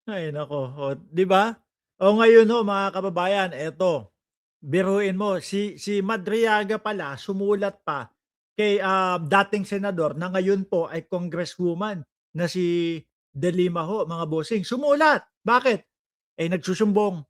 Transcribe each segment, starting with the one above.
Ay naku, oh, 'di ba? O ngayon ho mga kababayan, eto, biruin mo si Madriaga pala sumulat pa kay, dating senador na ngayon po ay congresswoman na si De Lima ho mga bossing, sumulat. Bakit? Eh, nagsusumbong.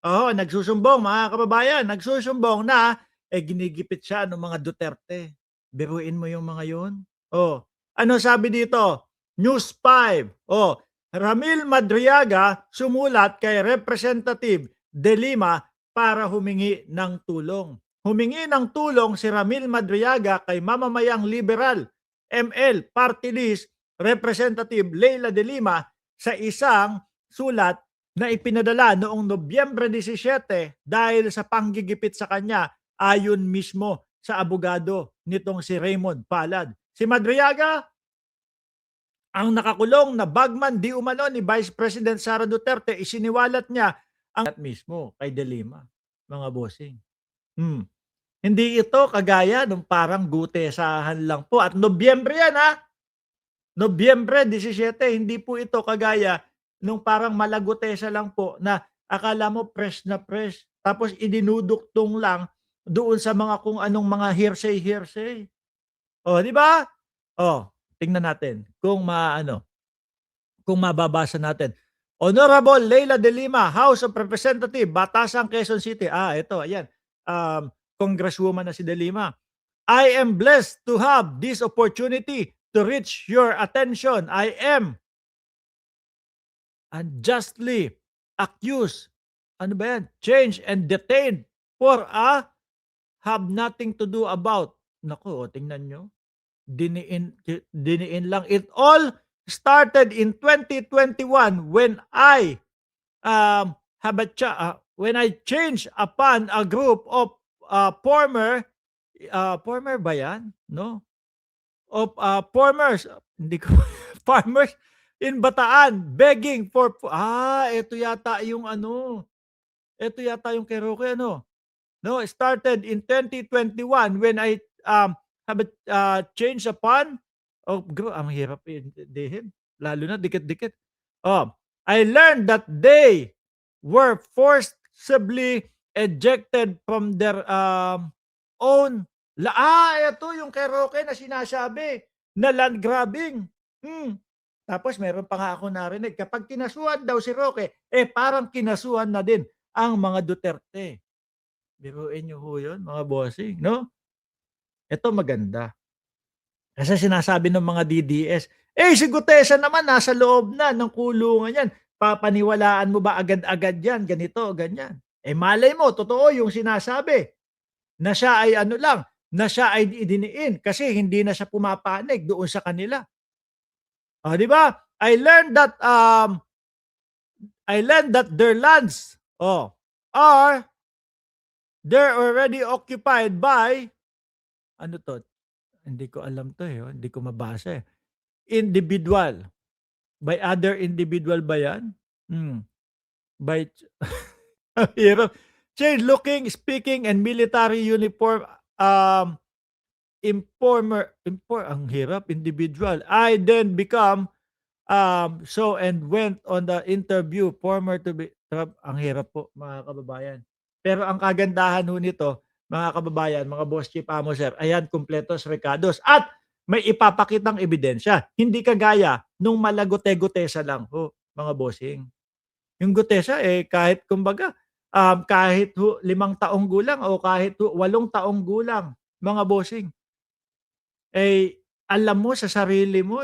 Oo, nagsusumbong mga kababayan, nagsusumbong na, ginigipit siya nung mga Duterte. Biruin mo yung mga yun. Oh, ano sabi dito? News 5. Oh, Ramil Madriaga sumulat kay Representative De Lima para humingi ng tulong. Humingi ng tulong si Ramil Madriaga kay mamamayang liberal ML Party List Representative Leila De Lima sa isang sulat na ipinadala noong Nobyembre 17 dahil sa panggigipit sa kanya ayon mismo sa abogado nitong si Raymond Palad. Si Madriaga ang nakakulong na bagman di umano ni Vice President Sara Duterte, isiniwalat niya ang mismo kay De Lima, mga bossing. Hmm. Hindi ito kagaya nung parang gutesahan lang po at Nobyembre yan ha. Nobyembre 17, hindi po ito kagaya nung parang malagutesa lang po na akala mo fresh na fresh, tapos idinuduktong lang doon sa mga kung anong mga hearsay-hearsay. Oh, 'di ba? Oh, tingnan natin kung maano, kung mababasa natin. Honorable Leila De Lima, House of Representative, Batasan, Quezon City. Ito, ayan. Congresswoman na si De Lima. I am blessed to have this opportunity to reach your attention. I am unjustly accused, ano ba yan? Changed and detained for have nothing to do about. Naku, tingnan nyo. Diniin lang. It all started in 2021 when I when I changed upon a group of former ba yan? No? Of farmers, hindi ko farmers in Bataan begging for ito yata yung ano, ito yata yung kay Roque ano, no, started in 2021 when I, have a, change upon ang hirap intindihin, lalo na dikit-dikit. Oh, I learned that they were forcibly ejected from their, own ito yung kay Roque na sinasabi na land grabbing. Tapos meron pa nga akong narinig kapag kinasuhan daw si Roque, parang kinasuhan na din ang mga Duterte. Biruin niyo ho yun mga bossing, 'no? Ito maganda, kasi sinasabi ng mga DDS, si Gutesa naman nasa loob na ng kulungan yan, papaniwalaan mo ba agad-agad yan, ganito, ganyan. Malay mo totoo yung sinasabi, na siya ay ano lang, na siya ay idiniin kasi hindi na siya pumapanig doon sa kanila. 'Di ba? I learned that their lands, are they're already occupied by ano 'to, hindi ko alam 'to, hindi ko mabasa, individual. By other individual ba 'yan? By ang hirap. Change looking, speaking, and military uniform, ang hirap, individual. I then become, so and went on the interview, former to be ang hirap po mga kababayan. Pero ang kagandahan ho nito, mga kababayan, mga boss chief amo sir, ayan kumpletos recados at may ipapakitang ebidensya. Hindi kagaya nung malagote-gutesa lang ho, mga bossing. Yung gutesa, kahit kumbaga, kahit ho 5 taong gulang o kahit ho 8 taong gulang, mga bossing, alam mo sa sarili mo,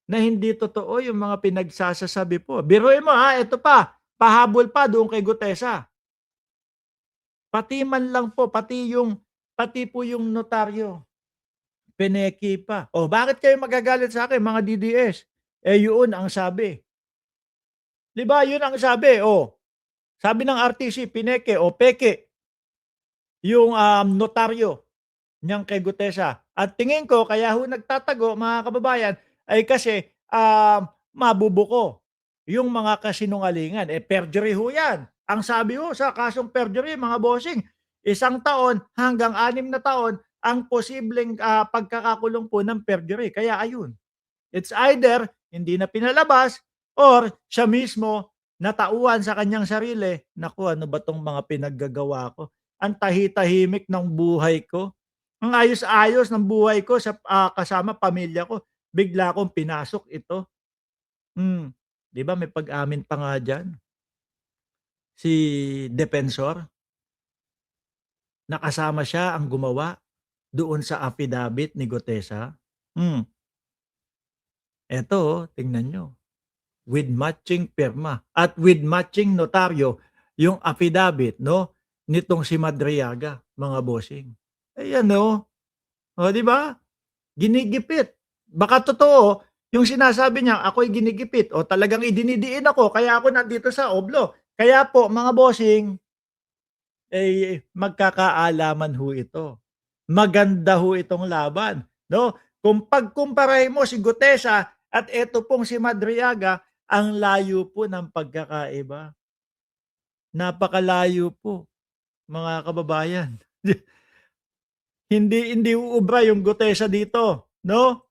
na hindi totoo yung mga pinagsasasabi po. Biruin mo ito pa, pahabol pa doon kay Gutesa. Pati man lang po, pati po yung notaryo, pineki pa. Bakit kayo magagalit sa akin mga DDS? Yun ang sabi. 'Di ba yun ang sabi, sabi ng RTC pineke o peke yung, notaryo niyang kay Gutesa. At tingin ko kaya ho nagtatago mga kababayan ay kasi, mabubuko yung mga kasinungalingan. Perjury ho 'yan. Ang sabi ho sa kasong perjury mga bossing, 1 taon hanggang 6 na taon ang posibleng, pagkakakulong po ng perjury. Kaya ayun, it's either hindi na pinalabas or siya mismo natauhan sa kanyang sarili, "Naku, ano ba 'tong mga pinaggagawa ko? Ang tahi-tahimik ng buhay ko, ang ayos-ayos ng buhay ko sa, kasama pamilya ko, bigla kong pinasok ito." Hmm, 'di ba may pag-amin pa nga diyan si defensor, na kasama siya ang gumawa doon sa affidavit ni Gutesa. Hmm, eto, tingnan niyo, with matching pirma at with matching notaryo yung affidavit 'no, nitong si Madriaga, mga bossing. Ayan oh, oh 'di ba? Ginigipit. Baka totoo yung sinasabi niya, ako'y ginigipit o talagang idinidiin ako kaya ako nandito sa oblo. Kaya po mga bossing, eh, magkakaalaman ho ito. Maganda ho itong laban, 'no? Kung pagkumparahin mo si Gutesa at eto pong si Madriaga, ang layo po ng pagkakaiba. Napakalayo po, mga kababayan. Hindi hindi uubra yung Gutesa dito, 'no?